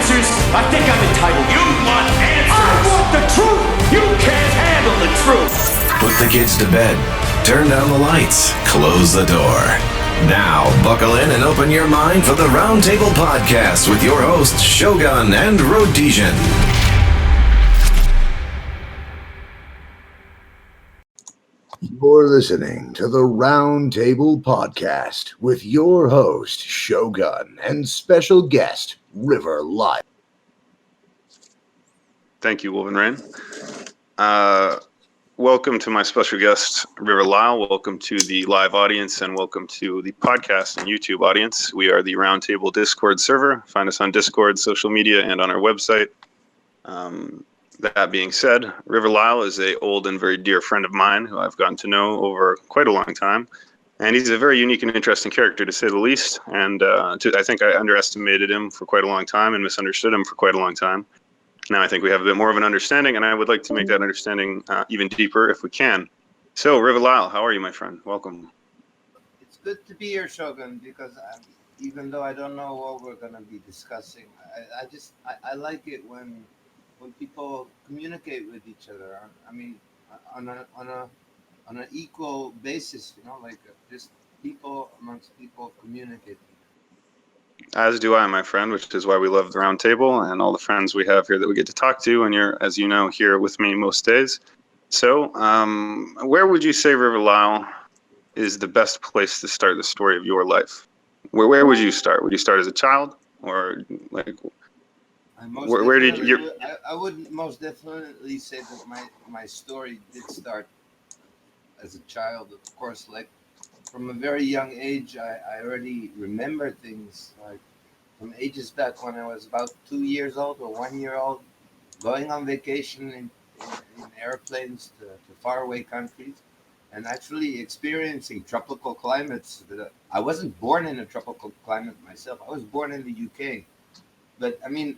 answers? I think I'm entitled. You want answers? I want the truth! You can't handle the truth! Put the kids to bed, turn down the lights, close the door. Now, buckle in and open your mind for the Roundtable Podcast with your hosts, Shogun and Rhodesian. You're listening to the Roundtable Podcast with your host, Shogun, and special guest, River Lyle. Thank you, Wolven Rain. Welcome to my special guest, River Lyle. Welcome to the live audience and welcome to the podcast and YouTube audience. We are the Roundtable Discord server. Find us on Discord, social media, and on our website. That being said, River Lyle is an old and very dear friend of mine who I've gotten to know over quite a long time. And he's a very unique and interesting character, to say the least. And I think I underestimated him for quite a long time and misunderstood him for quite a long time. Now I think we have a bit more of an understanding, and I would like to make that understanding even deeper if we can. So, River Lyle, how are you, my friend? Welcome. It's good to be here, Shogun, because even though I don't know what we're going to be discussing, I like it when people communicate with each other. I mean, on an equal basis, like just people amongst people communicate. As do I, my friend, which is why we love the round table and all the friends we have here that we get to talk to. And you're, as you know, here with me most days. So where would you say, River Lyle, is the best place to start the story of your life? Where would you start? Would you start as a child? Or like, where did you... I would most definitely say that my story did start as a child. Of course, like, from a very young age, I already remember things, like from ages back when I was about 2 years old or 1 year old, going on vacation in airplanes to faraway countries and actually experiencing tropical climates. I wasn't born in a tropical climate myself. I was born in the UK. But I mean,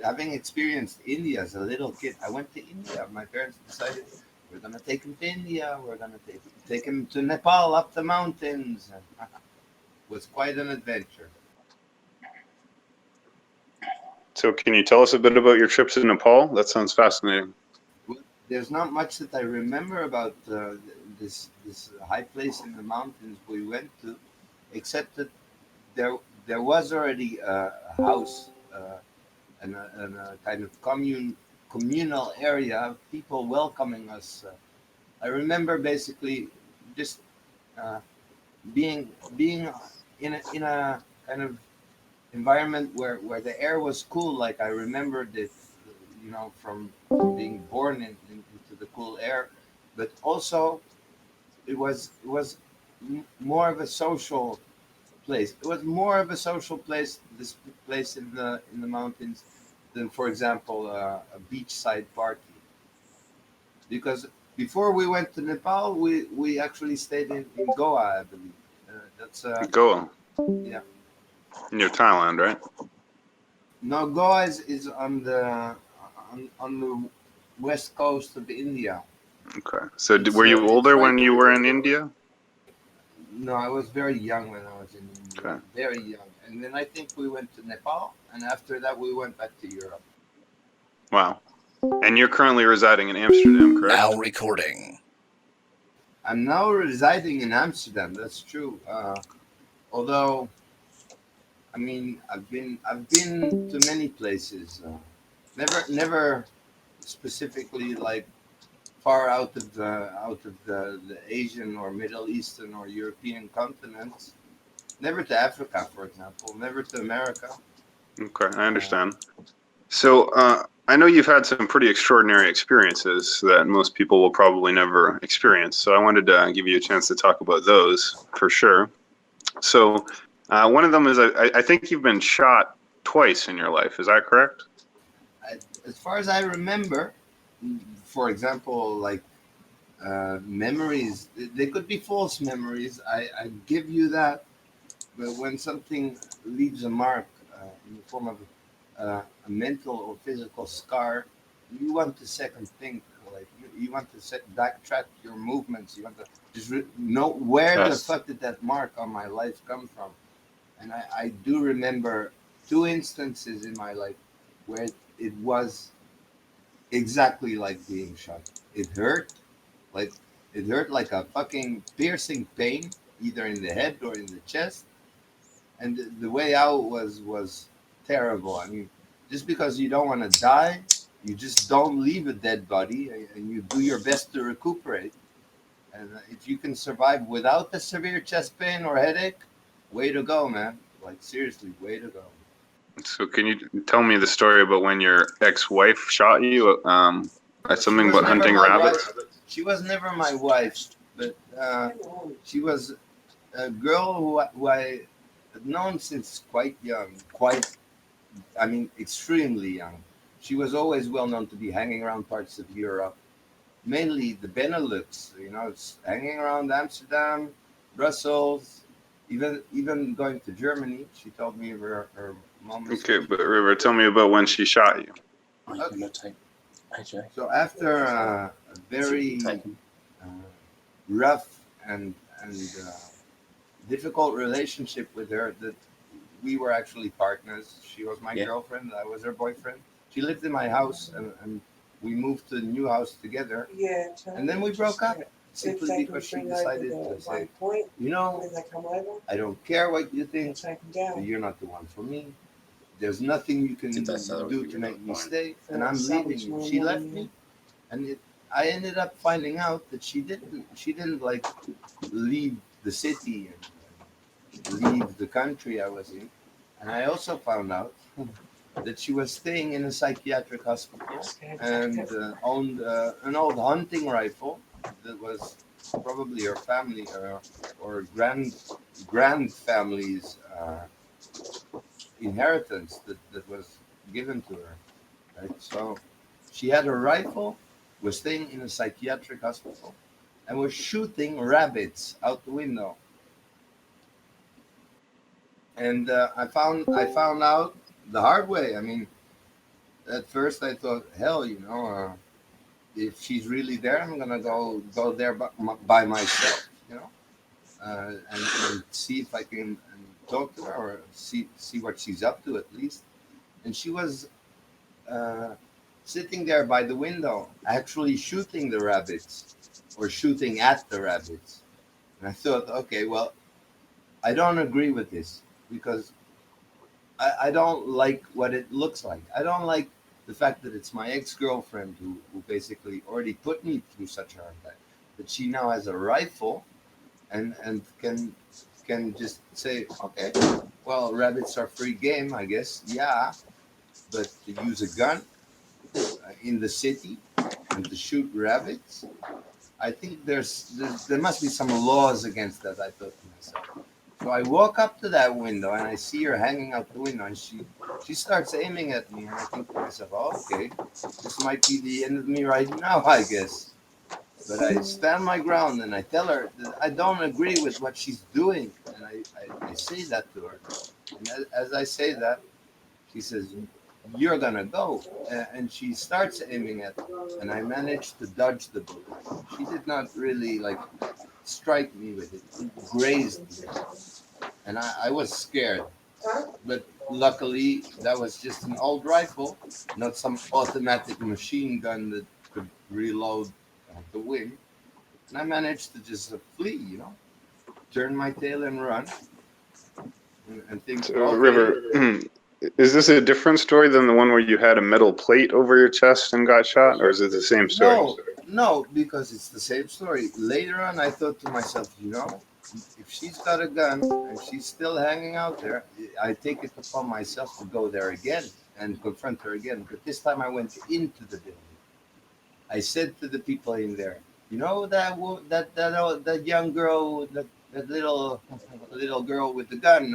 having experienced India as a little kid, I went to India. My parents decided, we're going to take him to India. We're going to take him to Nepal, up the mountains. It was quite an adventure. So can you tell us a bit about your trips to Nepal? That sounds fascinating. There's not much that I remember about this high place in the mountains we went to, except that there was already a house and a kind of communal area of people welcoming us. I remember basically just being in a kind of environment where the air was cool. Like, I remembered it, from being born into the cool air, but also it was more of a social place. It was more of a social place, this place in the mountains, than, for example, a beachside party. Because before we went to Nepal, we actually stayed in Goa, I believe. That's Goa. Yeah. Near Thailand, right? No, Goa is on the west coast of India. Okay. So were you older when you were in India? No, I was very young when I was in India. Okay. Very young. And then I think we went to Nepal, and after that we went back to Europe. Wow. And you're currently residing in Amsterdam, correct? Now recording. I'm now residing in Amsterdam. That's true. Although, I mean, I've been to many places. Never specifically like far out of the Asian or Middle Eastern or European continents. Never to Africa, for example. Never to America. Okay, I understand. So I know you've had some pretty extraordinary experiences that most people will probably never experience. So I wanted to give you a chance to talk about those for sure. So one of them is I think you've been shot twice in your life. Is that correct? As far as I remember, for example, like memories, they could be false memories. I give you that. But when something leaves a mark in the form of a mental or physical scar, you want to second think. Like you want to backtrack your movements. You want to just know where the fuck did that mark on my life come from. And I do remember 2 instances in my life where it was exactly like being shot. It hurt, like it hurt like a fucking piercing pain, either in the head or in the chest. And the way out was terrible. I mean, just because you don't want to die, you just don't leave a dead body, and you do your best to recuperate. And if you can survive without the severe chest pain or headache, way to go, man. Like seriously, way to go. So can you tell me the story about when your ex-wife shot you? She Something was about never hunting my rabbits. wife. She was never my wife, but she was a girl who I had known since quite young, I mean, extremely young. She was always well known to be hanging around parts of Europe, mainly the Benelux. You know, it's hanging around Amsterdam, Brussels, even going to Germany. She told me her mom was. Okay, but River, tell me about when she shot you. Okay. So after a very uh, rough and difficult relationship with her, that we were actually partners. She was my girlfriend. I was her boyfriend. She lived in my house, and we moved to a new house together. Yeah, And then we broke up simply because she decided to say, you know, I don't care what you think, but you're not the one for me. There's nothing you can do to make me stay, and I'm leaving you. She left me, and I ended up finding out that she didn't like leave the city and leave the country I was in. And I also found out that she was staying in a psychiatric hospital and owned an old hunting rifle that was probably her family or grand family's inheritance that was given to her. Right? So she had a rifle, was staying in a psychiatric hospital, and was shooting rabbits out the window. And I found out the hard way. I mean, at first I thought, hell, if she's really there, I'm gonna go there by myself, and see if I can talk to her or see what she's up to at least. And she was uh, sitting there by the window, actually shooting the rabbits or shooting at the rabbits. And I thought, okay, well, I don't agree with this because I don't like what it looks like. I don't like the fact that it's my ex girlfriend who basically already put me through such a hard time. That she now has a rifle and can just say, okay, well, rabbits are free game, I guess. Yeah, but to use a gun in the city and to shoot rabbits, I think there must be some laws against that. I thought to myself. So I walk up to that window and I see her hanging out the window, and she starts aiming at me, and I think to myself, oh, okay, this might be the end of me right now, I guess. But I stand my ground and I tell her that I don't agree with what she's doing, and I say that to her. And as I say that, she says, "You're gonna go," and she starts aiming at me, and I managed to dodge the bullet. She did not really like strike me with it; it grazed me, and I was scared. But luckily, that was just an old rifle, not some automatic machine gun that could reload at the whim. And I managed to just flee, turn my tail and run, and think, So okay, River, is this a different story than the one where you had a metal plate over your chest and got shot, or is it the same story? no, because it's the same story. Later on, I thought to myself, if she's got a gun and she's still hanging out there, I take it upon myself to go there again and confront her again. But this time I went into the building. I said to the people in there, that young girl, that little girl with the gun,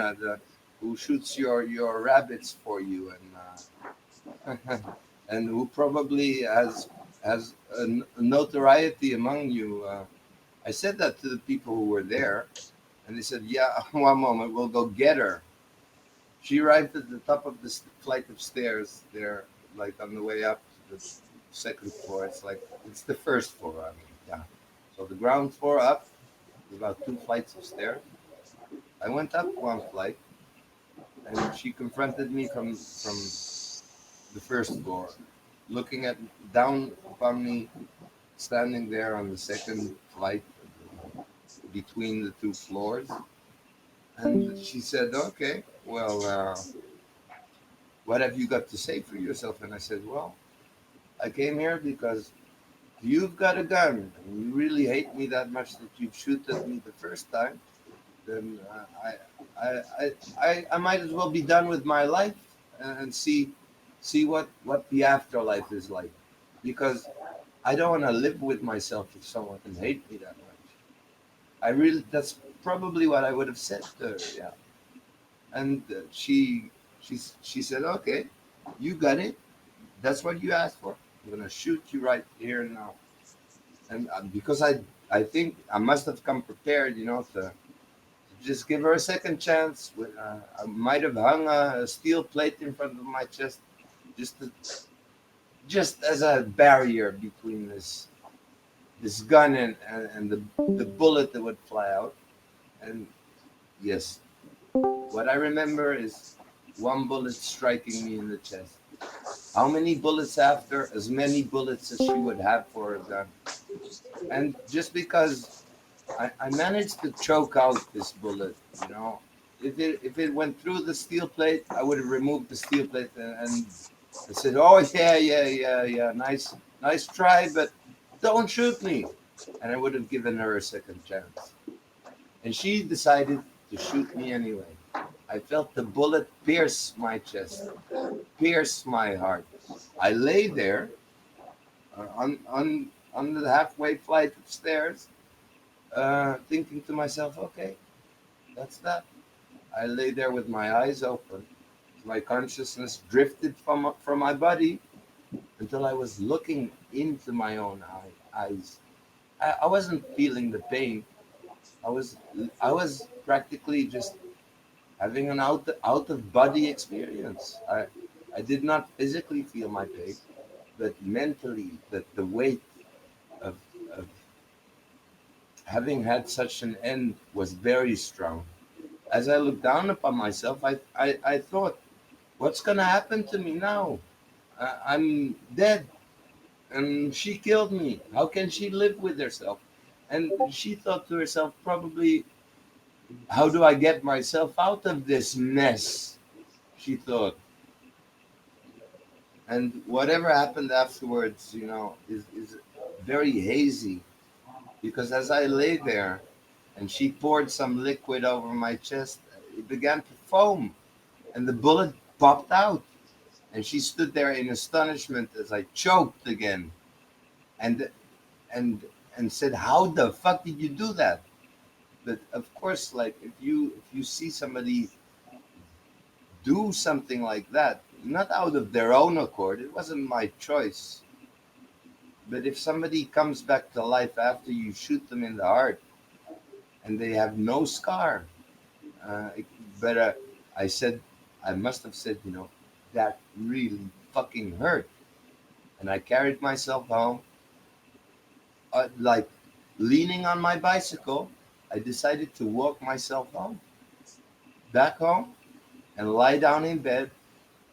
who shoots your rabbits for you, and who probably has a notoriety among you. I said that to the people who were there, and they said, "Yeah, one moment, we'll go get her." She arrived at the top of this flight of stairs there, like on the way up to the second floor. It's the first floor. I mean, yeah. So the ground floor up, about two flights of stairs. I went up one flight, and she confronted me from the first floor, looking at down upon me, standing there on the second flight between the two floors. And she said, "Okay, well, what have you got to say for yourself?" And I said, "Well, I came here because you've got a gun and you really hate me that much that you'd shoot at me the first time. Then I might as well be done with my life and see what the afterlife is like, because I don't want to live with myself if someone can hate me that much." I really, that's probably what I would have said to her. Yeah. And she said, "Okay, you got it. That's what you asked for. I'm gonna shoot you right here and now." And because I think I must have come prepared, to just give her a second chance. I might have hung a steel plate in front of my chest, just to, just as a barrier between this gun and the bullet that would fly out. And yes, what I remember is one bullet striking me in the chest. How many bullets after? As many bullets as she would have for a gun. And just because I managed to choke out this bullet, if it went through the steel plate, I would have removed the steel plate and I said, "Oh yeah, yeah, yeah, yeah, nice try, but don't shoot me," and I would have given her a second chance. And she decided to shoot me anyway. I felt the bullet pierce my chest, pierce my heart. I lay there on the halfway flight of stairs, thinking to myself, "Okay, that's that." I lay there with my eyes open. My consciousness drifted from my body until I was looking into my own eyes. I wasn't feeling the pain. I was I was practically just having an out of body experience. I did not physically feel my pain, but mentally, that the weight of of having had such an end was very strong. As I looked down upon myself, I thought, what's going to happen to me now? I'm dead, and she killed me. How can she live with herself? And she thought to herself, probably, how do I get myself out of this mess? She thought. And whatever happened afterwards, is very hazy, because as I lay there and she poured some liquid over my chest, it began to foam and the bullet popped out. And she stood there in astonishment as I choked again, and and and said, "How the fuck did you do that?" But of course, like, if you see somebody do something like that, not out of their own accord, it wasn't my choice. But if somebody comes back to life after you shoot them in the heart and they have no scar, uh, it- but I said, I must have said, that really fucking hurt. And I carried myself home, like leaning on my bicycle. I decided to walk myself home, back home, and lie down in bed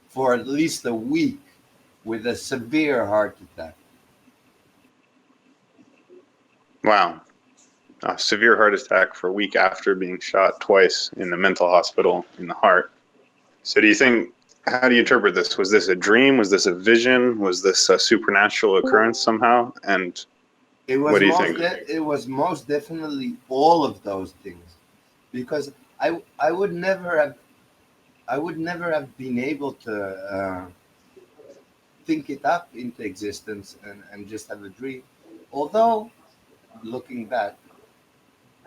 for at least a week with a severe heart attack. Wow. A severe heart attack for a week after being shot twice in the mental hospital in the heart. So do you think, how do you interpret this? Was this a dream? Was this a vision? Was this a supernatural occurrence somehow? And what do you think? It was most definitely all of those things, because I would never have been able to think it up into existence and just have a dream. Although, looking back,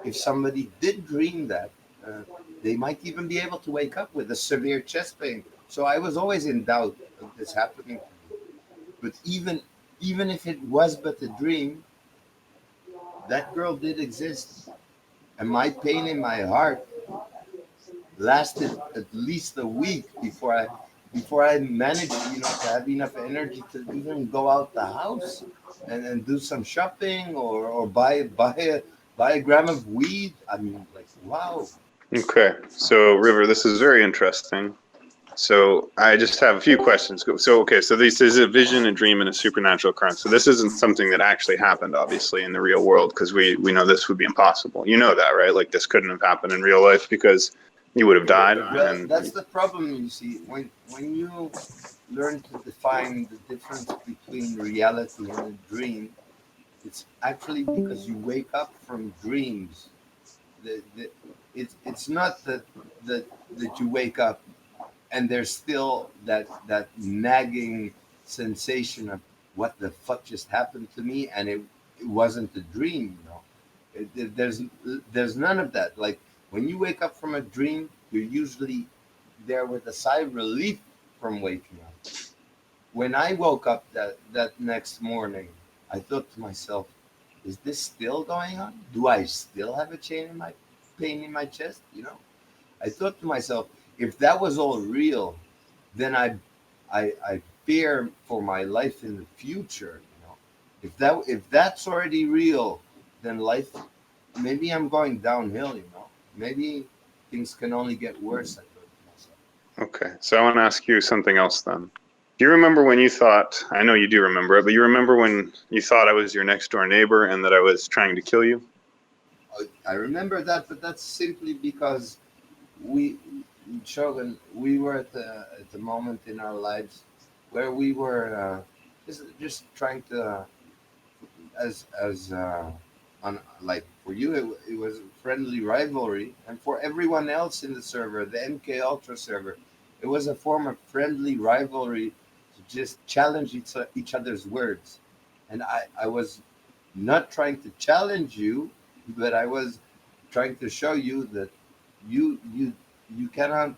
if somebody did dream that, uh, they might even be able to wake up with a severe chest pain. So I was always in doubt of this happening to me. But even if it was but a dream, that girl did exist, and my pain in my heart lasted at least a week before I managed, to have enough energy to even go out the house and do some shopping, or buy a gram of weed. I mean, like, wow. Okay. So, River, this is very interesting. So I just have a few questions. So, okay, so this is a vision, a dream, and a supernatural occurrence. So this isn't something that actually happened, obviously, in the real world, because we know this would be impossible. You know that, right? Like this couldn't have happened in real life because you would have died. Well, And that's the problem, you see. When you learn to define the difference between reality and a dream, it's actually because you wake up from dreams. It's not that you wake up and there's still that nagging sensation of what the fuck just happened to me, and it wasn't a dream. There's none of that. Like when you wake up from a dream, you're usually there with a sigh of relief from waking up. When I woke up that next morning, I thought to myself, is this still going on? Do I still have a pain in my chest? I thought to myself, if that was all real, then I fear for my life in the future. If that's already real, then life, maybe I'm going downhill. Maybe things can only get worse. I thought to myself. okay, so I want to ask you something else then. Do you remember when you thought, I know you do remember it, but you remember when you thought I was your next door neighbor and that I was trying to kill you? I remember that, but that's simply because we, Shogun, we were at the moment in our lives where we were just trying to, as on like for you, it was a friendly rivalry, and for everyone else in the server, the MK Ultra server, it was a form of friendly rivalry to just challenge each other's words, and I was not trying to challenge you, but I was trying to show you that you you cannot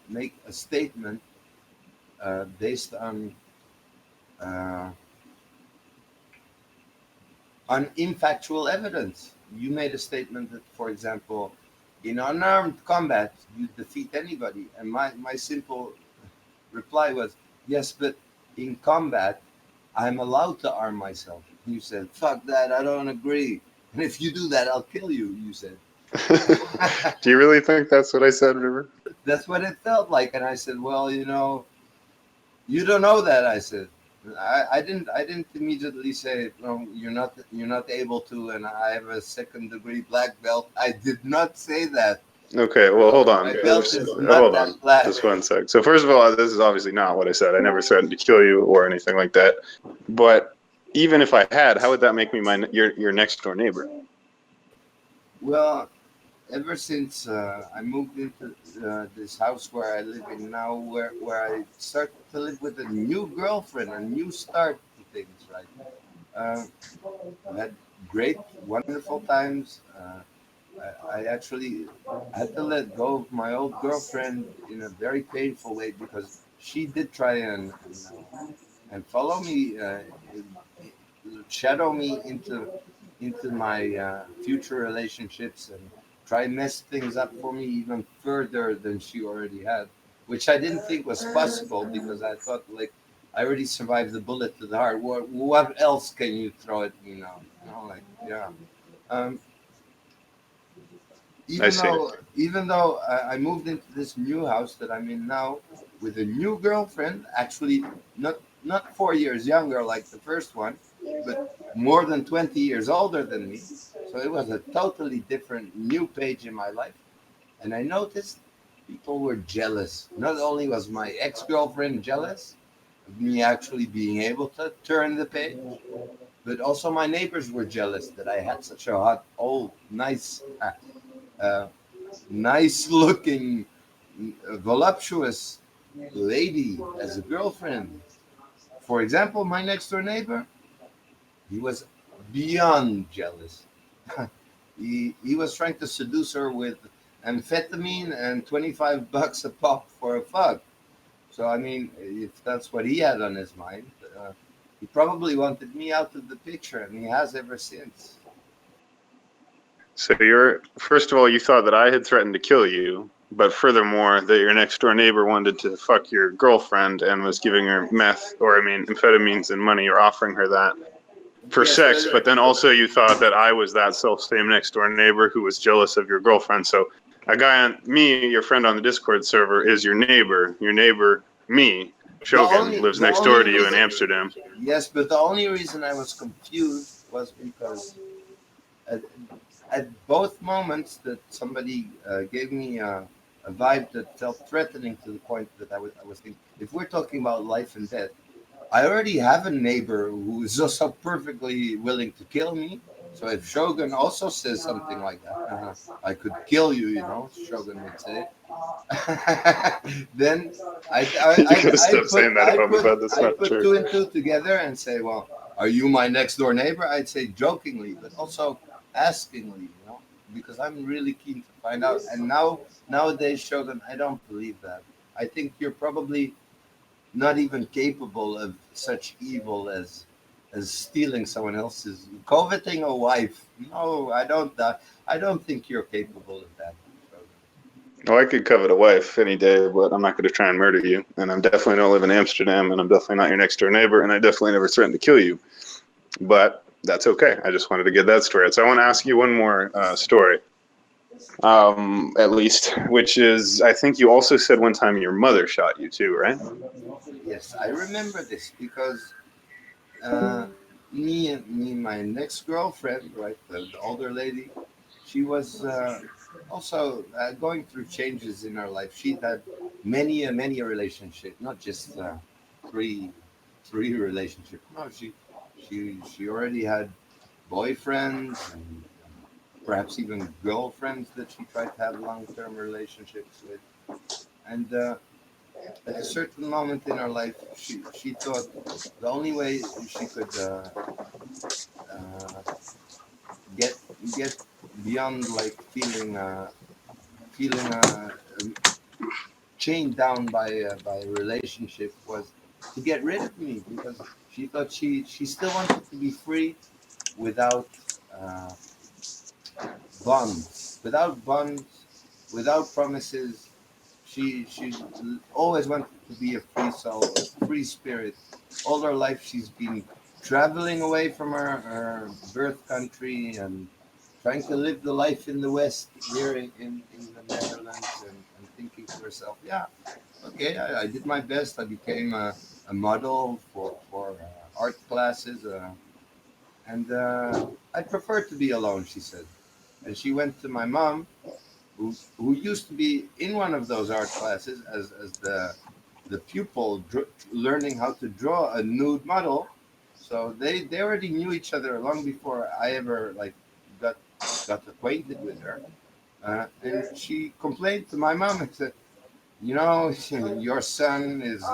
make a statement based uh, on infactual evidence. You made a statement that, for example, in unarmed combat, you defeat anybody. And my simple reply was, yes, but in combat, I'm allowed to arm myself. You said, fuck that, I don't agree. And if you do that, I'll kill you, you said. Do you really think that's what I said, River? That's what it felt like. And I said, well, you don't know that. I said, I didn't immediately say, no, you're not able to, and I have a second degree black belt. I did not say that. Okay, well, hold on. My belt is not Hold that on. black. Just one sec. So first of all, this is obviously not what I said. I never threatened to kill you or anything like that. But even if I had, how would that make me your next door neighbor? Well, ever since I moved into this house where I live in now, where I started to live with a new girlfriend, a new start to things, right? Uh, I had great, wonderful times. I actually had to let go of my old girlfriend in a very painful way because she did try and follow me, shadow me into my future relationships and try and mess things up for me even further than she already had, which I didn't think was possible because I thought like I already survived the bullet to the heart. What else can you throw at me now? Like yeah. Um, I even see. though even though I moved into this new house that I'm in now with a new girlfriend, actually not 4 years younger like the first one, but more than 20 years older than me. So it was a totally different new page in my life. And I noticed people were jealous. Not only was my ex-girlfriend jealous of me actually being able to turn the page, but also my neighbors were jealous that I had such a hot, old, uh, nice looking, voluptuous lady as a girlfriend. For example, my next door neighbor, he was beyond jealous. He was trying to seduce her with amphetamine and $25 a pop for a fuck. So I mean, if that's what he had on his mind, he probably wanted me out of the picture, and he has ever since. So first of all, you thought that I had threatened to kill you, but furthermore, that your next door neighbor wanted to fuck your girlfriend and was giving her amphetamines and money, or offering her that for Yes, sex. But then also you thought that I was that self-same next door neighbor who was jealous of your girlfriend. So a guy on me, your friend on the Discord server, is your neighbor. Your neighbor, me, Shogun, lives The next only door to you in reason, Amsterdam. yes, but the only reason I was confused was because at, at both moments that somebody gave me a vibe that felt threatening to the point that I was thinking, if we're talking about life and death, I already have a neighbor who is also perfectly willing to kill me. So if Shogun also says something like that, I could kill you, Shogun would say. Then You gotta stop saying that about me, bud. That's I not put true. two and two together and say, well, are you my next door neighbor? I'd say jokingly, but also askingly, because I'm really keen to find out. And nowadays, Shogun, I don't believe that. I think you're probably not even capable of such evil as stealing someone else's, coveting a wife. No, I don't. I don't think you're capable of that. Well, I could covet a wife any day, but I'm not going to try and murder you. And I'm definitely don't live in Amsterdam, and I'm definitely not your next door neighbor, and I definitely never threatened to kill you. But that's okay. I just wanted to get that story out. So I want to ask you one more story, at least, which is I think you also said one time your mother shot you too, right? Yes, I remember this because me and my next girlfriend, right, the older lady, she was also going through changes in her life. She'd had many a relationship, not just three three relationships. No, she already had boyfriends and perhaps even girlfriends that she tried to have long term relationships with. And at a certain moment in her life, she thought the only way she could uh, get get beyond like feeling chained down by a relationship was to get rid of me because she thought she still wanted to be free without uh, bonds, without promises. She always wanted to be a free soul, a free spirit. All her life she's been traveling away from her birth country and trying to live the life in the West here in the Netherlands and thinking to herself, yeah, okay, I did my best. I became a model for art classes, and I prefer to be alone, she said. And she went to my mom, who used to be in one of those art classes as the pupil learning how to draw a nude model. So they already knew each other long before I ever like got got acquainted with her. And she complained to my mom and said, your son is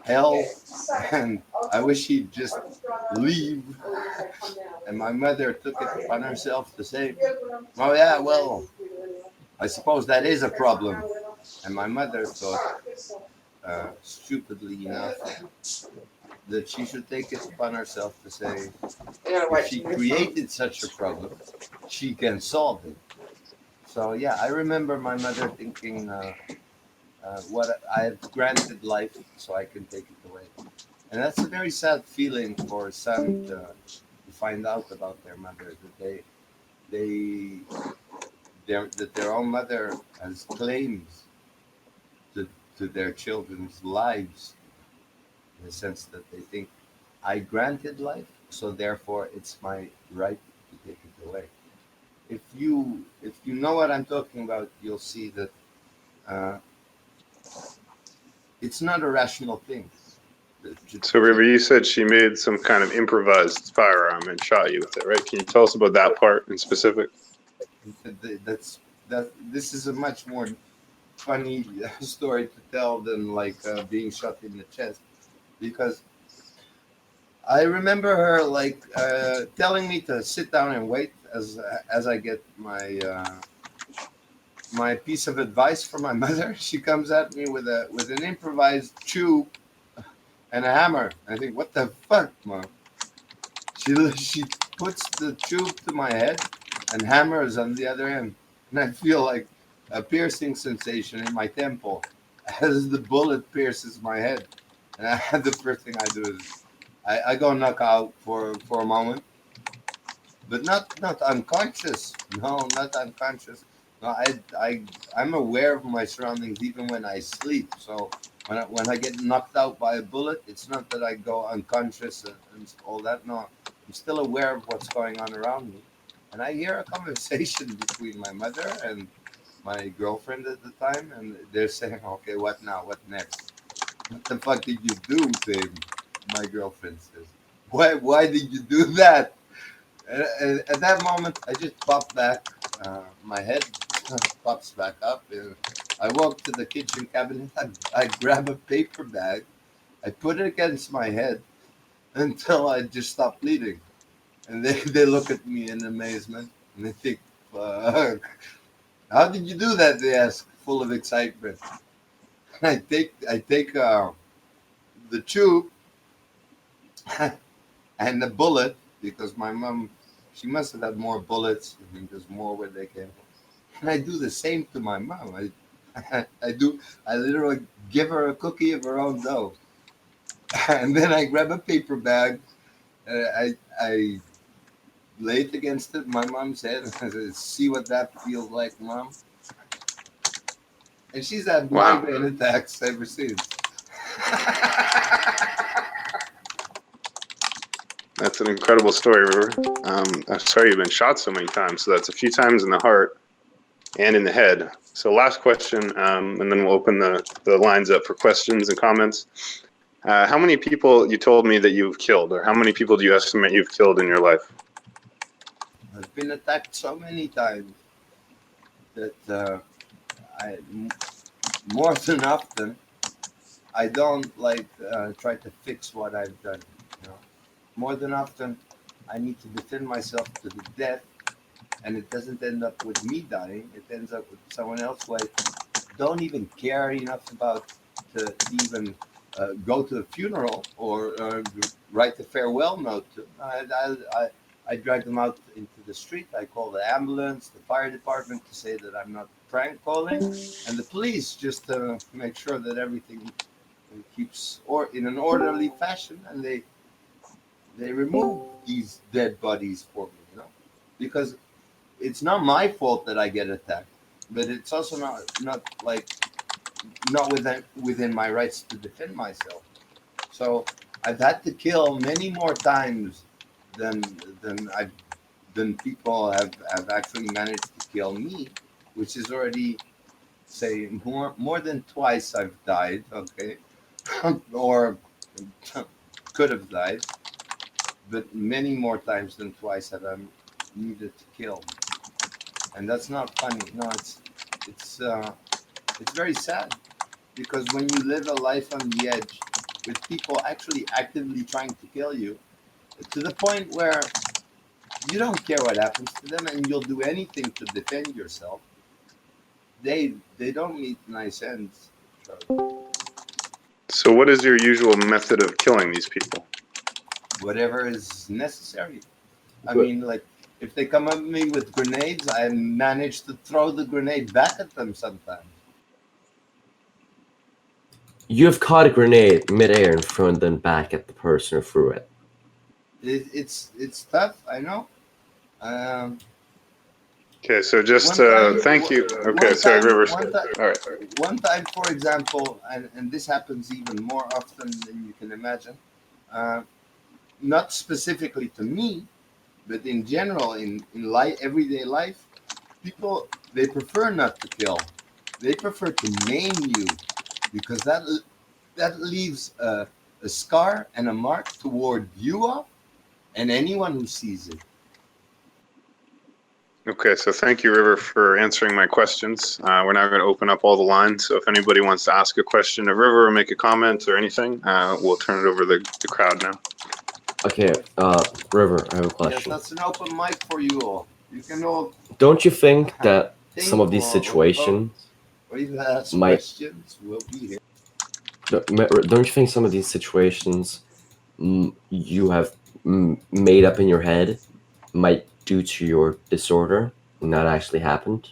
hell, and I wish he'd just leave. And my mother took it upon herself to say, oh yeah, well, I suppose that is a problem. And my mother thought, stupidly enough, that she should take it upon herself to say, if she created such a problem, she can solve it. So yeah, I remember my mother thinking, what I've granted life, so I can take it away. And that's a very sad feeling for a son to find out about their mother, that they that their own mother has claims to, to their children's lives, in the sense that they think I granted life, so therefore it's my right to take it away. If you know what I'm talking about, you'll see that uh, it's not a rational thing. So, River, you said she made some kind of improvised firearm and shot you with it, right? Can you tell us about that part in specific? That's that. This is a much more funny story to tell than like being shot in the chest, because I remember her like telling me to sit down and wait as I get my piece of advice from my mother. She comes at me with an improvised tube and a hammer. I think, what the fuck, mom? She puts the tube to my head and hammers on the other end, and I feel like a piercing sensation in my temple as the bullet pierces my head. And the first thing I do is I go knock out for a moment, but not unconscious. No, not unconscious. No, I'm aware of my surroundings even when I sleep. So when I get knocked out by a bullet, it's not that I go unconscious and all that. No, I'm still aware of what's going on around me, and I hear a conversation between my mother and my girlfriend at the time, and they're saying, "Okay, what now? What next? What the fuck did you do, babe?" My girlfriend says, "Why did you do that?" And at that moment, I just popped back. My head pops back up. And I walk to the kitchen cabinet. I grab a paper bag. I put it against my head until I just stop bleeding. And they look at me in amazement and they think, "Fuck, how did you do that?" They ask, full of excitement. I take the tube and the bullet because my mom, she must have had more bullets. I think there's more where they came from. And I do the same to my mom. I literally give her a cookie of her own dough. And then I grab a paper bag. I lay it against my mom's head and I said, "See what that feels like, Mom?" And she's had Wow. migraine attacks ever since. That's an incredible story, River. I'm sorry you've been shot so many times. So that's a few times in the heart and in the head. So last question, and then we'll open the lines up for questions and comments. How many people you told me that you've killed, or how many people do you estimate you've killed in your life? I've been attacked so many times that I, more than often, I don't try to fix what I've done. You know, more than often, I need to defend myself to the death, and it doesn't end up with me dying. It ends up with someone else who I don't even care enough about to even go to a funeral or write a farewell note to. I drag them out into the street. I call the ambulance, the fire department to say that I'm not prank calling, and the police just to make sure that everything keeps or in an orderly fashion, and they remove these dead bodies for me. You know, because it's not my fault that I get attacked, but it's also not within my rights to defend myself. So I've had to kill many more times than than I than people have actually managed to kill me, which is already say more than twice I've died. Okay, or could have died, but many more times than twice have I needed to kill, and that's not funny. No, it's uh, it's very sad because when you live a life on the edge with people actually actively trying to kill you to the point where you don't care what happens to them and you'll do anything to defend yourself, they don't meet nice ends, Charlie. So what is your usual method of killing these people? Whatever is necessary. I But mean, like, if they come at me with grenades, I manage to throw the grenade back at them sometimes. you have caught a grenade midair and thrown them back at the person who threw it. It's tough, I know. Um, Okay, so just one time, thank you. Okay, one sorry, time, River. one time, All right. one time, for example, and this happens even more often than you can imagine. Uh, Not specifically to me, but in general, in life, everyday life, people they prefer not to kill. They prefer to maim you because that leaves a scar and a mark toward you all and anyone who sees it. Okay, so thank you, River, for answering my questions. We're now going to open up all the lines. So if anybody wants to ask a question of River or make a comment or anything, we'll turn it over to the crowd now. Okay, River, I have a Yes, question. that's an open mic for you all. You can all Don't you think that think some of these situations or even ask might questions. We'll be here. don't you think some of these situations you have made up in your head might, due to your disorder, not actually happened?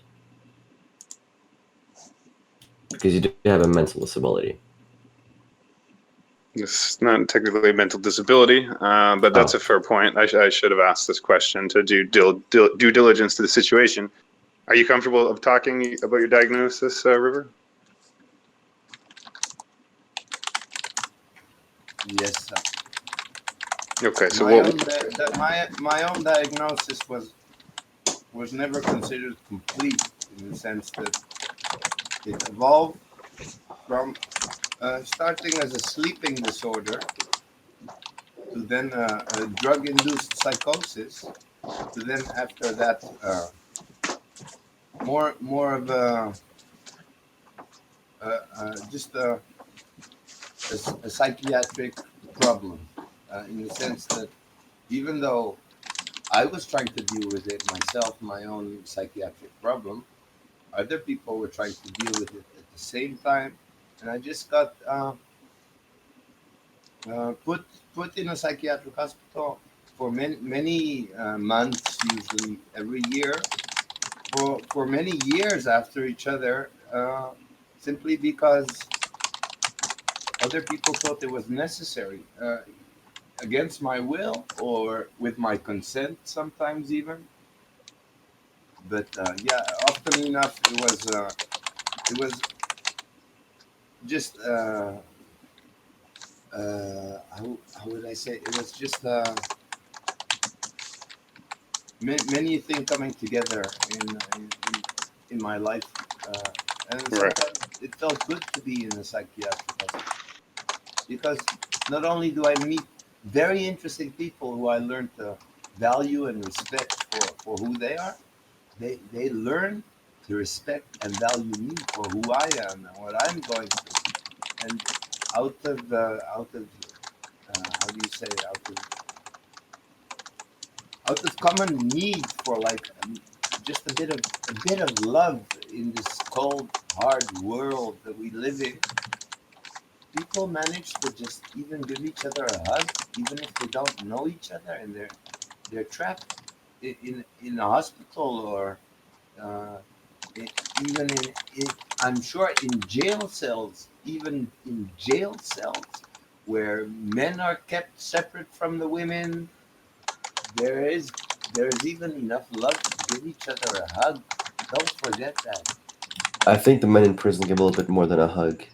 Because you do have a mental disability. It's not technically a mental disability, but that's Oh. a fair point. I should have asked this question to do due diligence to the situation. Are you comfortable of talking about your diagnosis, River? Yes, sir. Okay, so my own diagnosis was never considered complete in the sense that it evolved from starting as a sleeping disorder to then a drug-induced psychosis to then after that more of just a psychiatric problem in the sense that even though I was trying to deal with it myself, my own psychiatric problem, other people were trying to deal with it at the same time, and I just got put in a psychiatric hospital for many months, usually every year, for many years after each other, simply because other people thought it was necessary, against my will or with my consent, sometimes even. But yeah, often enough, it was just how would I say? It was just many things coming together in my life, and right. sometimes it felt good to be in a psychiatric hospital because not only do I meet very interesting people who I learn to value and respect for who they are, they learn to respect and value me for who I am and what I'm going through. And out of how do you say out of common need for like just a bit of love in this cold hard world that we live in, people manage to just even give each other a hug even if they don't know each other and they're trapped in a hospital or uh, even in I'm sure in jail cells, even in jail cells where men are kept separate from the women, there is even enough love to give each other a hug. Don't forget that. I think the men in prison give a little bit more than a hug.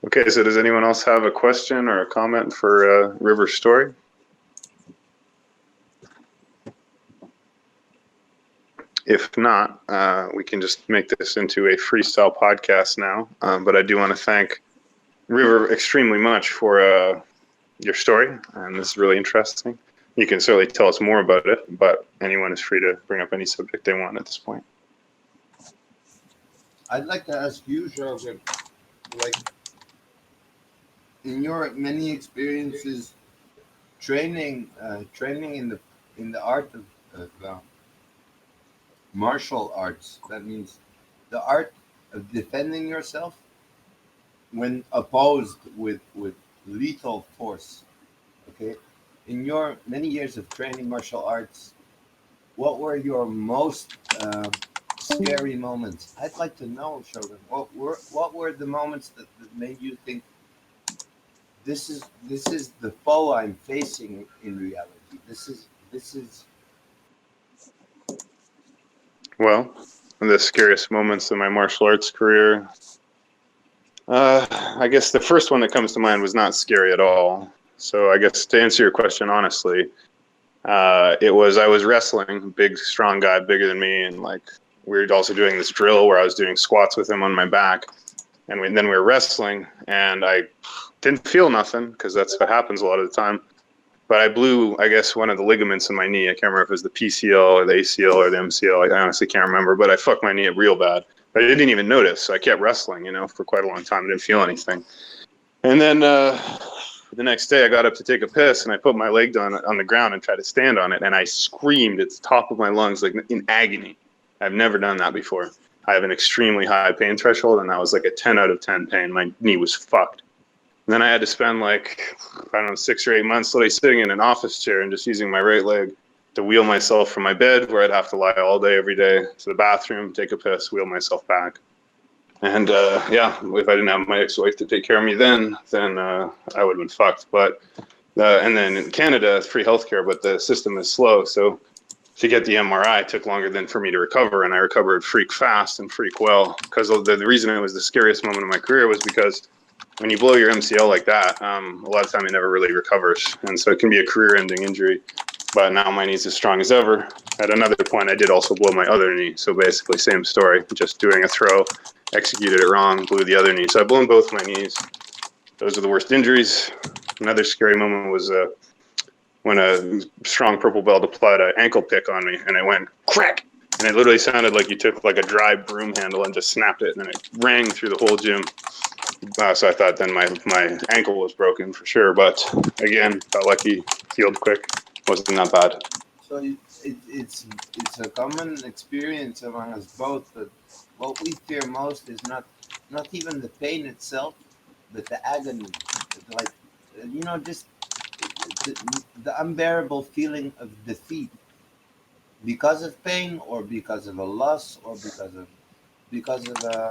Okay, so does anyone else have a question or a comment for River's story? If not, we can just make this into a freestyle podcast now. But I do want to thank River extremely much for your story, and this is really interesting. You can certainly tell us more about it, but anyone is free to bring up any subject they want at this point. I'd like to ask you, Shogun, like in your many experiences training in the art of martial arts. That means the art of defending yourself when opposed with lethal force. Okay, in your many years of training martial arts, what were your most scary moments? I'd like to know, Shogun. What were the moments that made you think this is the foe I'm facing in reality? This is Well, the scariest moments in my martial arts career, I guess the first one that comes to mind was not scary at all. So I guess to answer your question honestly, I was wrestling, big strong guy, bigger than me, and like we were also doing this drill where I was doing squats with him on my back, and then we were wrestling, and I didn't feel nothing because that's what happens a lot of the time. But I blew, I guess, one of the ligaments in my knee. I can't remember if it was the PCL or the ACL or the MCL. I honestly can't remember, but I fucked my knee up real bad. But I didn't even notice. So I kept wrestling, for quite a long time. I didn't feel anything. And then the next day I got up to take a piss and I put my leg down on the ground and tried to stand on it. And I screamed at the top of my lungs, like in agony. I've never done that before. I have an extremely high pain threshold, and that was like a 10 out of 10 pain. My knee was fucked. And then I had to spend like, I don't know, 6 or 8 months literally sitting in an office chair and just using my right leg to wheel myself from my bed, where I'd have to lie all day, every day, to the bathroom, take a piss, wheel myself back. And yeah, if I didn't have my ex-wife to take care of me then I would have been fucked. But and then in Canada, it's free healthcare, but the system is slow. So to get the MRI took longer than for me to recover, and I recovered freak fast and freak well. Because the reason it was the scariest moment of my career was because when you blow your MCL like that, a lot of time it never really recovers, and so it can be a career-ending injury. But now my knee's as strong as ever. At another point, I did also blow my other knee, so basically same story, just doing a throw, executed it wrong, blew the other knee. So I've blown both my knees. Those are the worst injuries. Another scary moment was when a strong purple belt applied an ankle pick on me, and it went crack, and it literally sounded like you took like a dry broom handle and just snapped it, and it rang through the whole gym. So I thought then my ankle was broken for sure, but again, got lucky, healed quick, wasn't that bad. So it's a common experience among us both. But what we fear most is not even the pain itself, but the agony, like just the unbearable feeling of defeat because of pain, or because of a loss, or because of a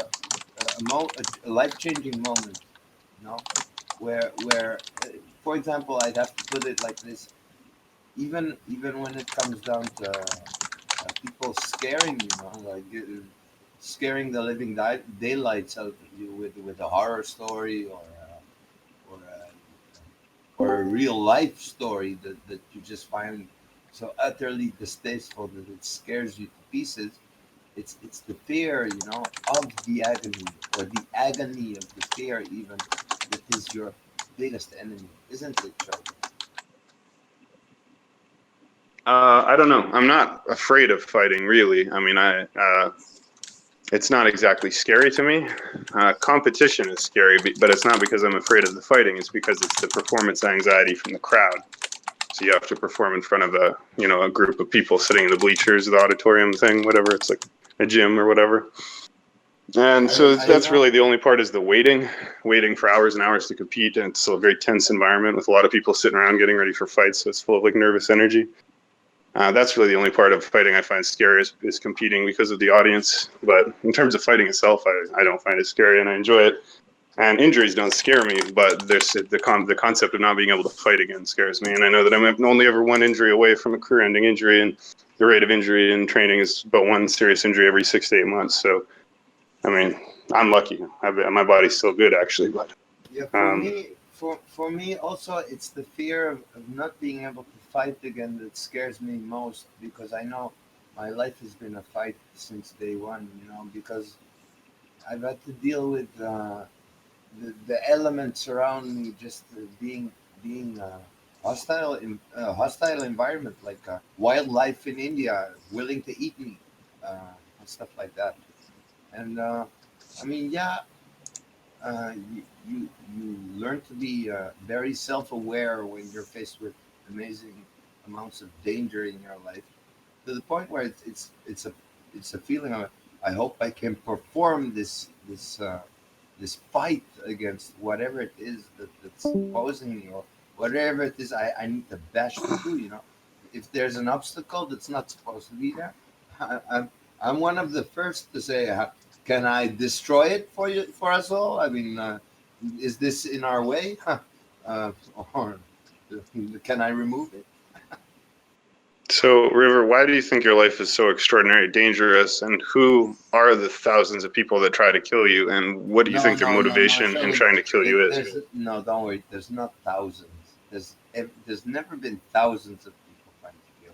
life changing moment. You know, where for example, I'd have to put it like this: even when it comes down to people scaring scaring the living daylights out of you with a horror story, or a real life story that you just find so utterly distasteful that it scares you to pieces. It's the fear, of the agony, or the agony of the fear, even, that is your biggest enemy, isn't it, Joe? I don't know. I'm not afraid of fighting, really. I mean, it's not exactly scary to me. Competition is scary, but it's not because I'm afraid of the fighting. It's because it's the performance anxiety from the crowd. So you have to perform in front of a group of people sitting in the bleachers, the auditorium thing, whatever. It's like a gym or whatever. And so that's really the only part, is the waiting for hours and hours to compete. And it's a very tense environment with a lot of people sitting around getting ready for fights. So it's full of like nervous energy. That's really the only part of fighting I find scary, is competing because of the audience. But in terms of fighting itself, I don't find it scary, and I enjoy it. And injuries don't scare me, but there's the concept of not being able to fight again scares me. And I know that I'm only ever one injury away from a career-ending injury, and the rate of injury in training is about one serious injury every 6 to 8 months. So, I mean, I'm lucky. My body's still good, actually. But Yeah, for me also, it's the fear of not being able to fight again that scares me most, because I know my life has been a fight since day one. Because I've had to deal with the elements around me, just being hostile environment, like wildlife in India willing to eat me, and stuff like that. And I mean, yeah, you learn to be very self-aware when you're faced with amazing amounts of danger in your life, to the point where it's a feeling of, I hope I can perform this fight against whatever it is that's opposing me, or whatever it is I need to bash through. If there's an obstacle that's not supposed to be there, I'm one of the first to say, can I destroy it for us all? I mean, is this in our way? uh, or can I remove it? so, River, why do you think your life is so extraordinarily dangerous? And who are the thousands of people that try to kill you? And what do you think their motivation in trying to kill you is? No, don't worry. There's not thousands. There's never been thousands of people trying to kill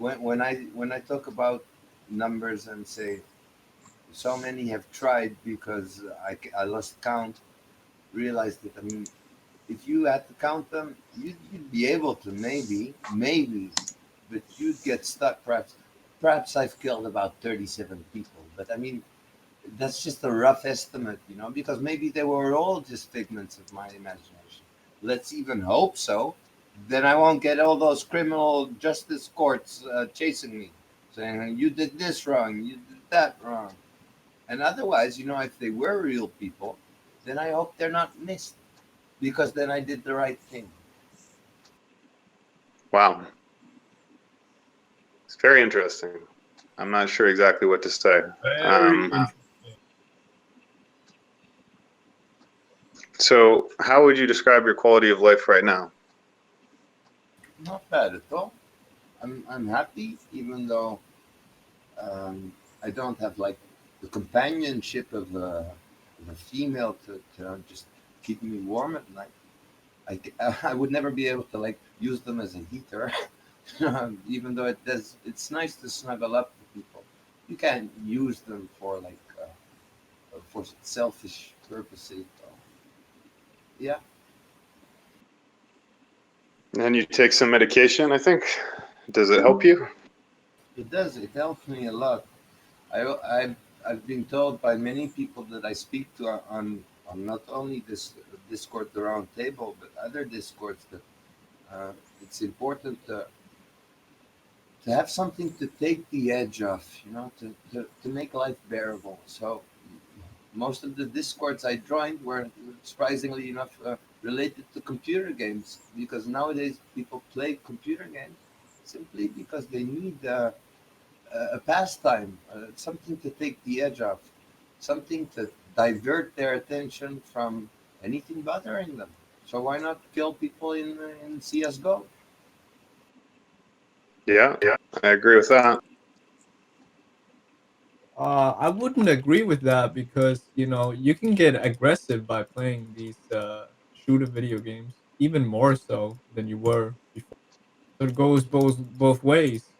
me. When I talk about numbers and say so many have tried, because I lost count, realized that, I mean, if you had to count them, you'd be able to, maybe, but you'd get stuck. Perhaps I've killed about 37 people, but I mean, that's just a rough estimate, because maybe they were all just figments of my imagination. Let's even hope so. Then I won't get all those criminal justice courts chasing me, saying you did this wrong, you did that wrong. And otherwise, if they were real people, then I hope they're not missed, because then I did the right thing. Wow. It's very interesting. I'm not sure exactly what to say. So, how would you describe your quality of life right now? Not bad at all. I'm happy, even though I don't have like the companionship of a female to just keep me warm at night. I would never be able to like use them as a heater, even though it's nice to snuggle up to people. You can't use them for selfish purposes. So, yeah, And you take some medication, I think. Does it help you? it does. It helps me a lot. I've been told by many people that I speak to on not only this Discord, the round table, but other Discords, that it's important to have something to take the edge off, to make life bearable. So most of the Discords I joined were, surprisingly enough, related to computer games, because nowadays people play computer games simply because they need a pastime, something to take the edge off, something to divert their attention from anything bothering them. So why not kill people in CS:GO? Yeah, I agree with that. I wouldn't agree with that because you can get aggressive by playing these shooter video games, even more so than you were before. So it goes both ways.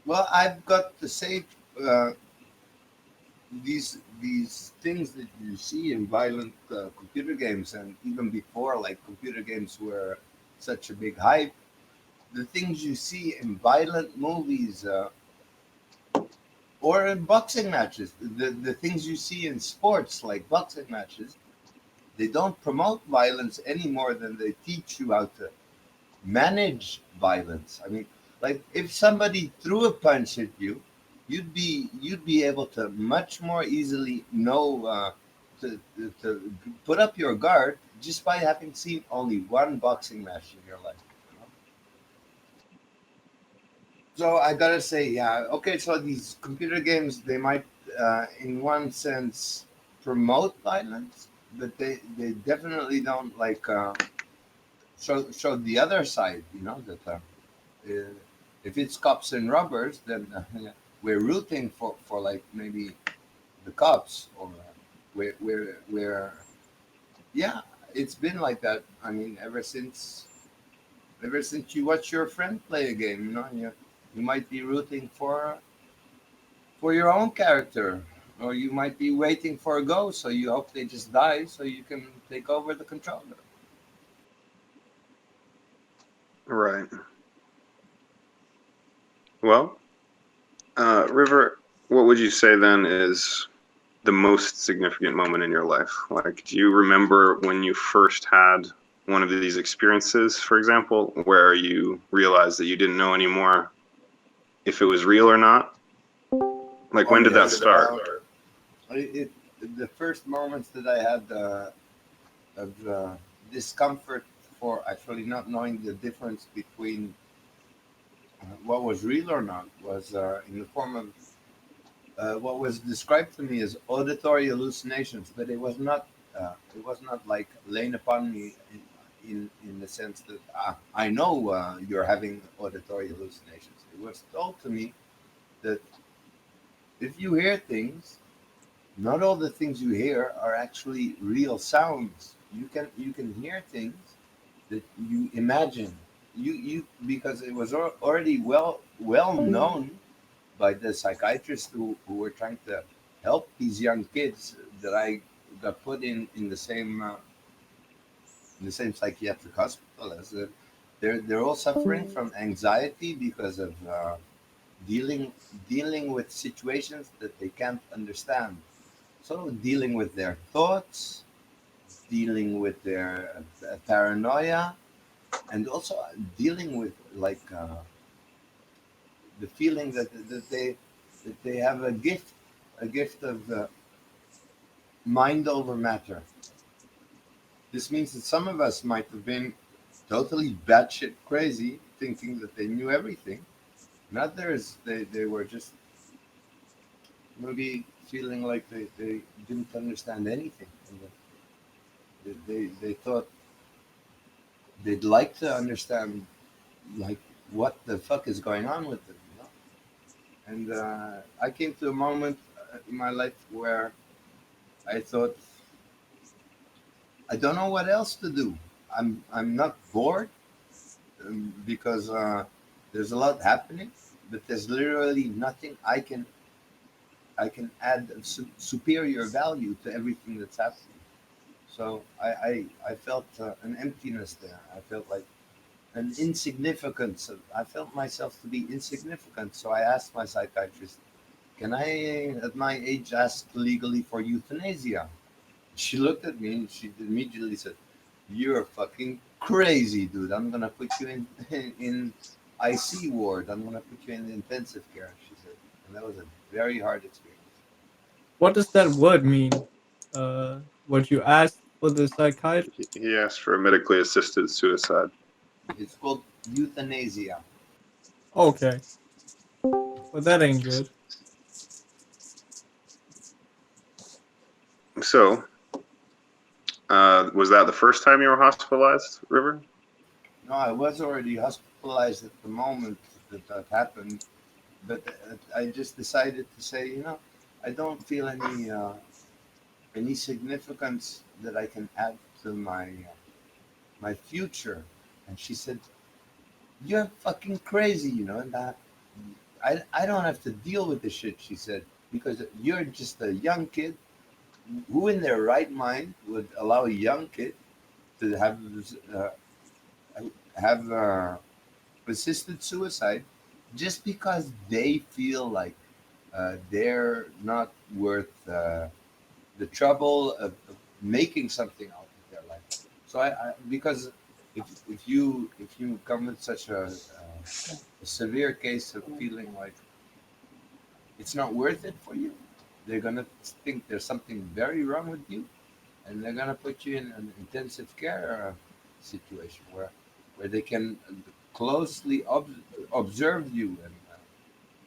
Well, I've got to say, uh, these things that you see in violent computer games, and even before, like computer games were such a big hype, the things you see in violent movies, or in boxing matches, the things you see in sports like boxing matches, they don't promote violence any more than they teach you how to manage violence. I mean, like if somebody threw a punch at you, you'd be able to much more easily know, to put up your guard just by having seen only one boxing match in your life. You know? So I gotta say, yeah, okay. So these computer games, they might, in one sense, promote violence, but they definitely don't like show the other side. That if it's cops and robbers, then we're rooting for like maybe the cops, or we're yeah. It's been like that. I mean, ever since you watch your friend play a game, you might be rooting for your own character, or you might be waiting for a go, so you hope they just die so you can take over the controller. Right. Well, River, what would you say then is the most significant moment in your life? Like, do you remember when you first had one of these experiences, for example, where you realized that you didn't know anymore if it was real or not? Like, Oh when did that yes. start? It, the first moments that I had of discomfort for actually not knowing the difference between what was real or not was in the form of what was described to me as auditory hallucinations, but it was not like laying upon me in the sense that I know you're having auditory hallucinations. It was told to me that if you hear things, not all the things you hear are actually real sounds. You can hear things that you imagine. You because it was already well known by the psychiatrists who were trying to help these young kids that I got put in the same psychiatric hospital as. They're all suffering from anxiety because of dealing dealing with situations that they can't understand. So dealing with their thoughts, dealing with their paranoia, and also dealing with like the feeling that they have a gift of mind over matter. This means that some of us might have been totally batshit crazy, thinking that they knew everything. And others, they were just maybe feeling like they didn't understand anything, and that they thought they'd like to understand like what the fuck is going on with them, you know? And I came to a moment in my life where I thought, I don't know what else to do. I'm not bored because there's a lot happening, but there's literally nothing I can add superior value to everything that's happening. So I felt an emptiness there. I felt like an insignificance. I felt myself to be insignificant. So I asked my psychiatrist, "Can I, at my age, ask legally for euthanasia?" She looked at me and she immediately said, "You're fucking crazy, dude. I'm gonna put you in in IC ward. I'm gonna put you in intensive care." She said, and that was a very hard experience. What does that word mean? What you asked for the psychiatrist? He asked for medically assisted suicide. It's called euthanasia. Okay, well that ain't good. So, was that the first time you were hospitalized, River? No, I was already hospitalized at the moment that happened, but I just decided to say, I don't feel any significance that I can add to my future. And she said, "You're fucking crazy, and that I don't have to deal with this shit." She said, "Because you're just a young kid. Who in their right mind would allow a young kid to uh, have assisted suicide just because they feel like they're not worth the trouble of making something out of their life." So because if you come with such a severe case of feeling like it's not worth it for you, they're gonna think there's something very wrong with you, and they're gonna put you in an intensive care situation where they can closely observe you and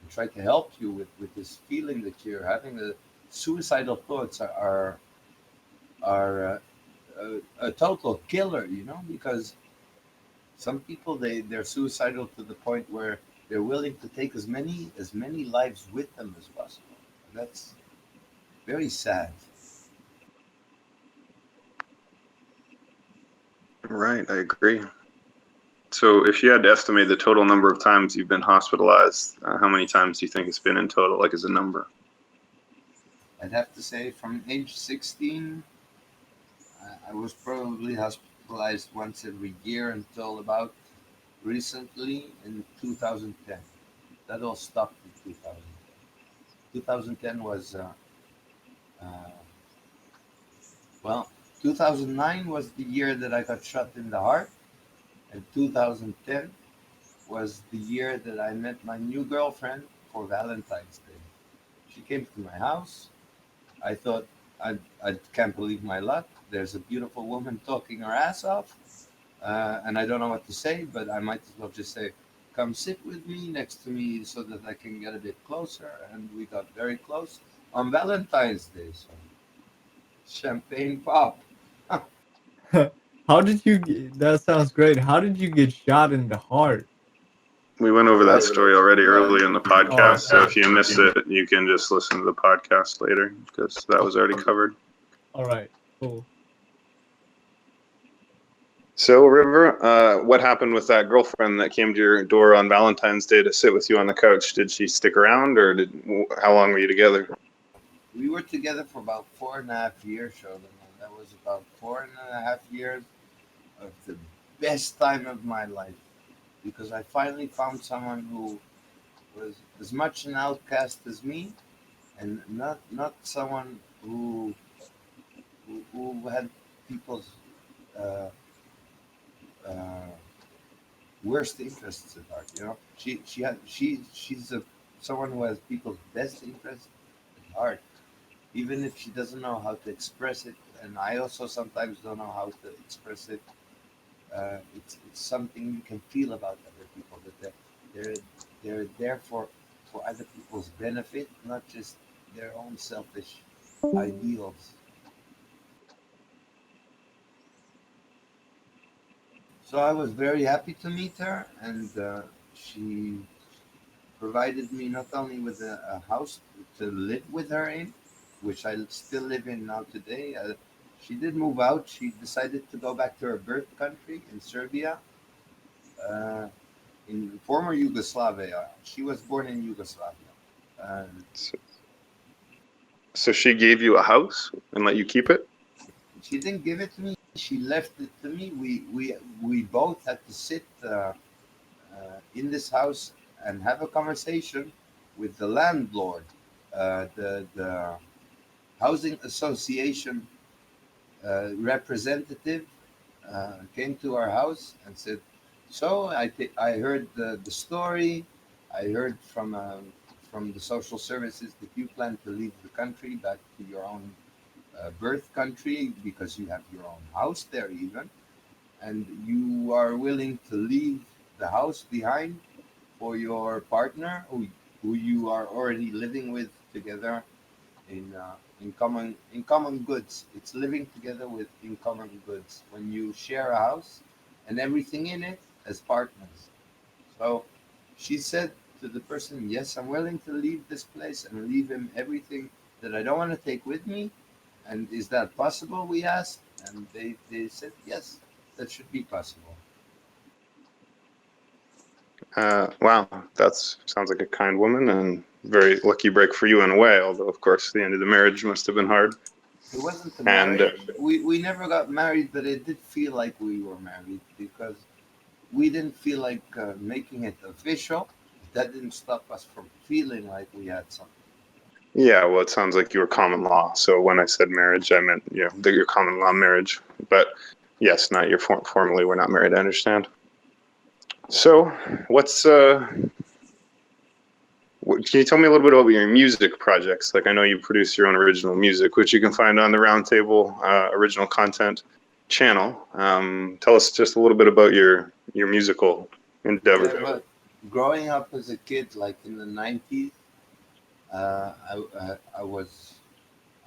try to help you with this feeling that you're having. The suicidal thoughts are a total killer, because some people they're suicidal to the point where they're willing to take as many lives with them as possible. And that's very sad. Right, I agree. So, if you had to estimate the total number of times you've been hospitalized, how many times do you think it's been in total, like as a number? I'd have to say from age 16, I was probably hospitalized once every year until about recently in 2010. That all stopped in 2010. 2010 was, uh, well, 2009 was the year that I got shot in the heart, and 2010 was the year that I met my new girlfriend for Valentine's Day. She came to my house. I thought, I can't believe my luck. There's a beautiful woman talking her ass off, and I don't know what to say, but I might as well just say, "Come sit with me next to me so that I can get a bit closer." And we got very close on Valentine's Day. So champagne pop. How did you that sounds great. How did you get shot in the heart? We went over that story already early in the Oh, podcast. So, okay. if you missed it, you can just listen to the podcast later because that was already covered. All right, cool. So, River, what happened with that girlfriend that came to your door on Valentine's Day to sit with you on the couch? Did she stick around, or how long were you together? We were together for about 4.5 years, Sheldon, and that was about 4.5 years of the best time of my life because I finally found someone who was as much an outcast as me, and not someone who had people's uh, uh, worst interests at heart. She's someone who has people's best interests at heart, even if she doesn't know how to express it. And I also sometimes don't know how to express it. It's something you can feel about other people, that they're they're there for other people's benefit, not just their own selfish ideals. So I was very happy to meet her, and she provided me not only with a house to live with her in, which I still live in now today. She did move out. She decided to go back to her birth country in Serbia, uh, in former Yugoslavia. She was born in Yugoslavia. And So, so she gave you a house and let you keep it? she didn't give it to me. She left it to me. We both had to sit in this house and have a conversation with the landlord, the housing association representative came to our house and said, "So I heard the story. I heard from the social services that you plan to leave the country back to your own birth country because you have your own house there even, and you are willing to leave the house behind for your partner who you are already living with together in common goods. It's living together with in common goods when you share a house and everything in it as partners." So she said to the person, "Yes, I'm willing to leave this place and leave him everything that I don't want to take with me. And is that possible?" We asked, and they said yes, that should be possible. Wow, that sounds like a kind woman and very lucky break for you in a way. Although, of course, the end of the marriage must have been hard. It wasn't a And marriage. We never got married, but it did feel like we were married because we didn't feel like making it official. That didn't stop us from feeling like we had something. yeah, well, it sounds like you were common law. So when I said marriage, I meant your common law marriage. But yes, not your formally. We're not married. I understand. So, what's can you tell me a little bit about your music projects? Like I know you produce your own original music, which you can find on the Roundtable original content channel. Tell us just a little bit about your musical Yeah, endeavor. but growing up as a kid, like in the '90s, I was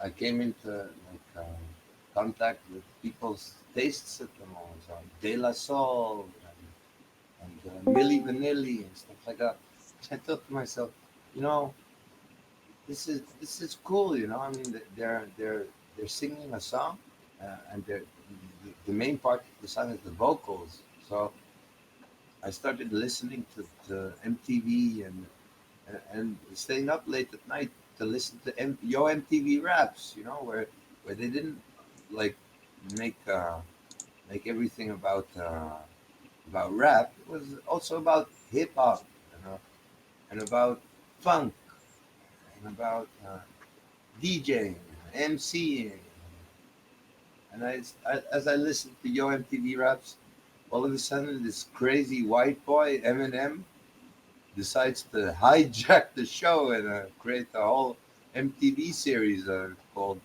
I came into contact with people's tastes at the moment, so De La Soul and Milli Vanilli and stuff like that. I thought to myself, you know, this is cool. I mean, they're singing a song, and the main part of the song is the vocals. So I started listening to MTV and staying up late at night to listen to Yo MTV raps. Where they didn't like make make everything about rap. It was also about hip hop, and about funk, and about DJing, MCing. And as I listened to Yo MTV raps, all of a sudden this crazy white boy Eminem decides to hijack the show and create a whole MTV series called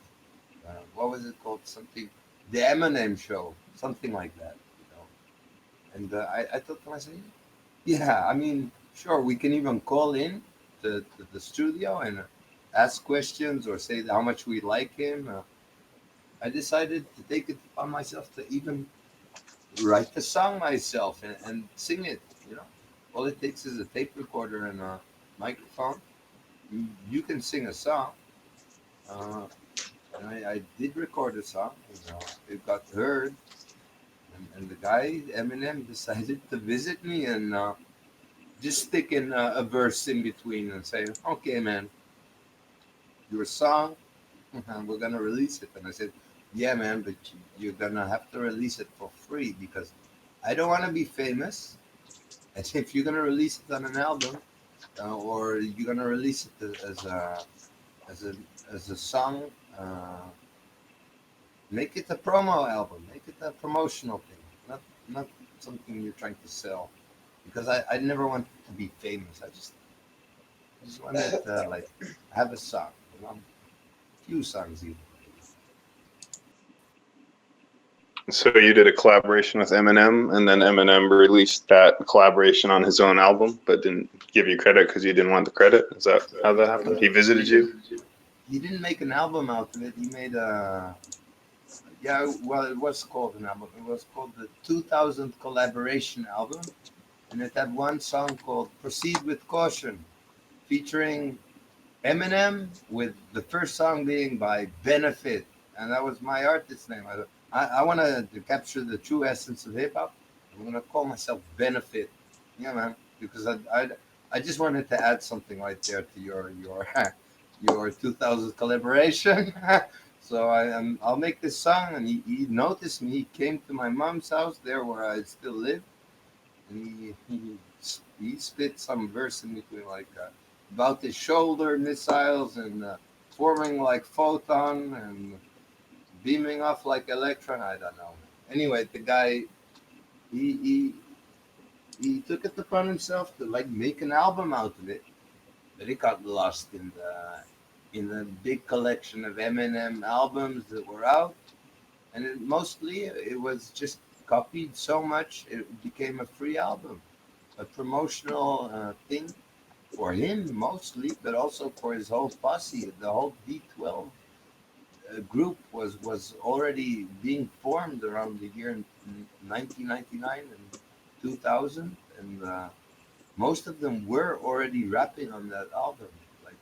what was it called? Something, the Eminem Show, something like that. And I thought to myself, yeah, I mean, sure, we can even call in to the studio and ask questions or say how much we like him. I decided to take it upon myself to even write the song myself and sing it. All it takes is a tape recorder and a microphone. You can sing a song. Uh, and I did record a song. It got heard, and the guy Eminem decided to visit me and just stick in a verse in between and say, "Okay, man, your song, we're gonna release it." And I said, "Yeah, man, but you're gonna have to release it for free because I don't want to be famous. And if you're gonna release it on an album, or you're gonna release it as a as a song, uh, make it a promo album, make it a promotional thing, not something you're trying to sell." Because I never wanted to be famous. I just wanted to like have a song, few songs even. So you did a collaboration with Eminem, and then Eminem released that collaboration on his own album, but didn't give you credit because you didn't want the credit. Is that how that happened? He visited you? He didn't make an album out of it. He made a Yeah, well, it was called an album. It was called the 2000 Collaboration Album, and it had one song called "Proceed with Caution," featuring Eminem, with the first song being by Benefit, and that was my artist name. I want to capture the true essence of hip hop. I'm gonna call myself Benefit. Yeah, man, because I just wanted to add something right there to your 2000 collaboration. So I'll make this song, and he noticed me. He came to my mom's house there where I still live, and he spit some verse in between like about the shoulder missiles and forming like photon and beaming off like electron. I don't know. Anyway, the guy he he he took it upon himself to like make an album out of it, but it got lost in the big collection of Eminem albums that were out, and mostly it was just copied so much it became a free album, a promotional thing for him mostly, but also for his whole posse. The whole D12 group was already being formed around the year 1999 and 2000, and most of them were already rapping on that album. Like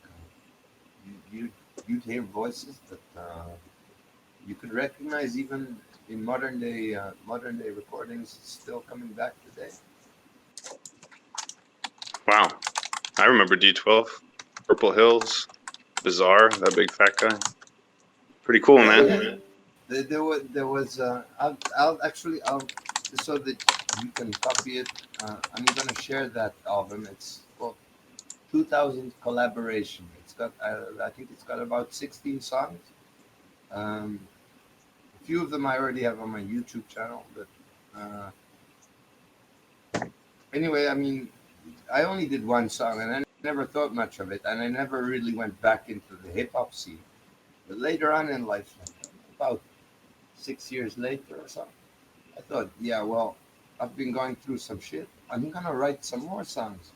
you'd hear voices that you could recognize even in modern day recordings, still coming back today. Wow. I remember D12, Purple Hills, Bizarre, that big fat guy. Pretty cool, man. There was I'll actually I'll so that you can copy it. I'm gonna share that album. It's called 2000 Collaboration. It's got I think it's got about 16 songs. Um, a few of them I already have on my YouTube channel, but uh, anyway, I mean, I only did one song, and I never thought much of it, and I never really went back into the hip hop scene. But later on in life, like about 6 years later or something, I thought, yeah, well, I've been going through some shit. I'm gonna write some more songs,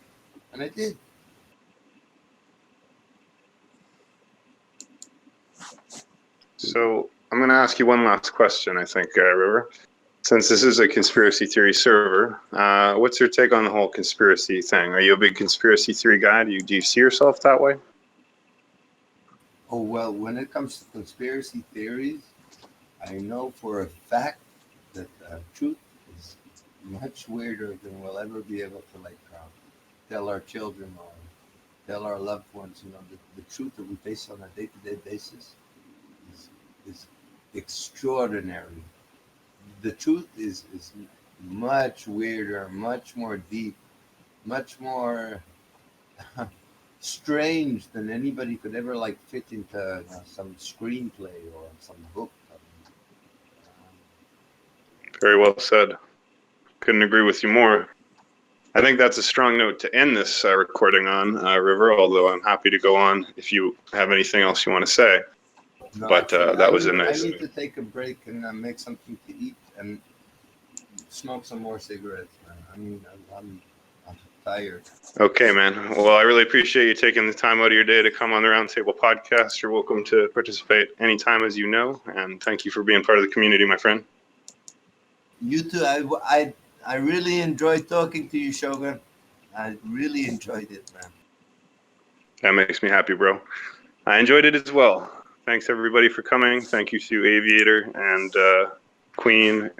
and I did. So I'm going to ask you one last question, I think, River. Since this is a conspiracy theory server, what's your take on the whole conspiracy thing? Are you a big conspiracy theory guy? Do you see yourself that way? Oh well, when it comes to conspiracy theories, I know for a fact that truth is much weirder than we'll ever be able to like tell our children or tell our loved ones. You know, the truth that we face on a day-to-day basis is is extraordinary. The truth is much weirder, much more deep, much more strange than anybody could ever like fit into some screenplay or some book. Very well said. Couldn't agree with you more. I think that's a strong note to end this recording on, River, although I'm happy to go on if you have anything else you want to say. No, But actually, that was a nice... I need to take a break and make something to eat and smoke some more cigarettes, man. I mean, I'm tired. Okay, man. Well, I really appreciate you taking the time out of your day to come on the Roundtable podcast. You're welcome to participate anytime, as you know, and thank you for being part of the community, my friend. You too. I really enjoyed talking to you, Shogun. I really enjoyed it, man. That makes me happy, bro. I enjoyed it as well. Thanks, everybody, for coming. Thank you to Aviator and Queen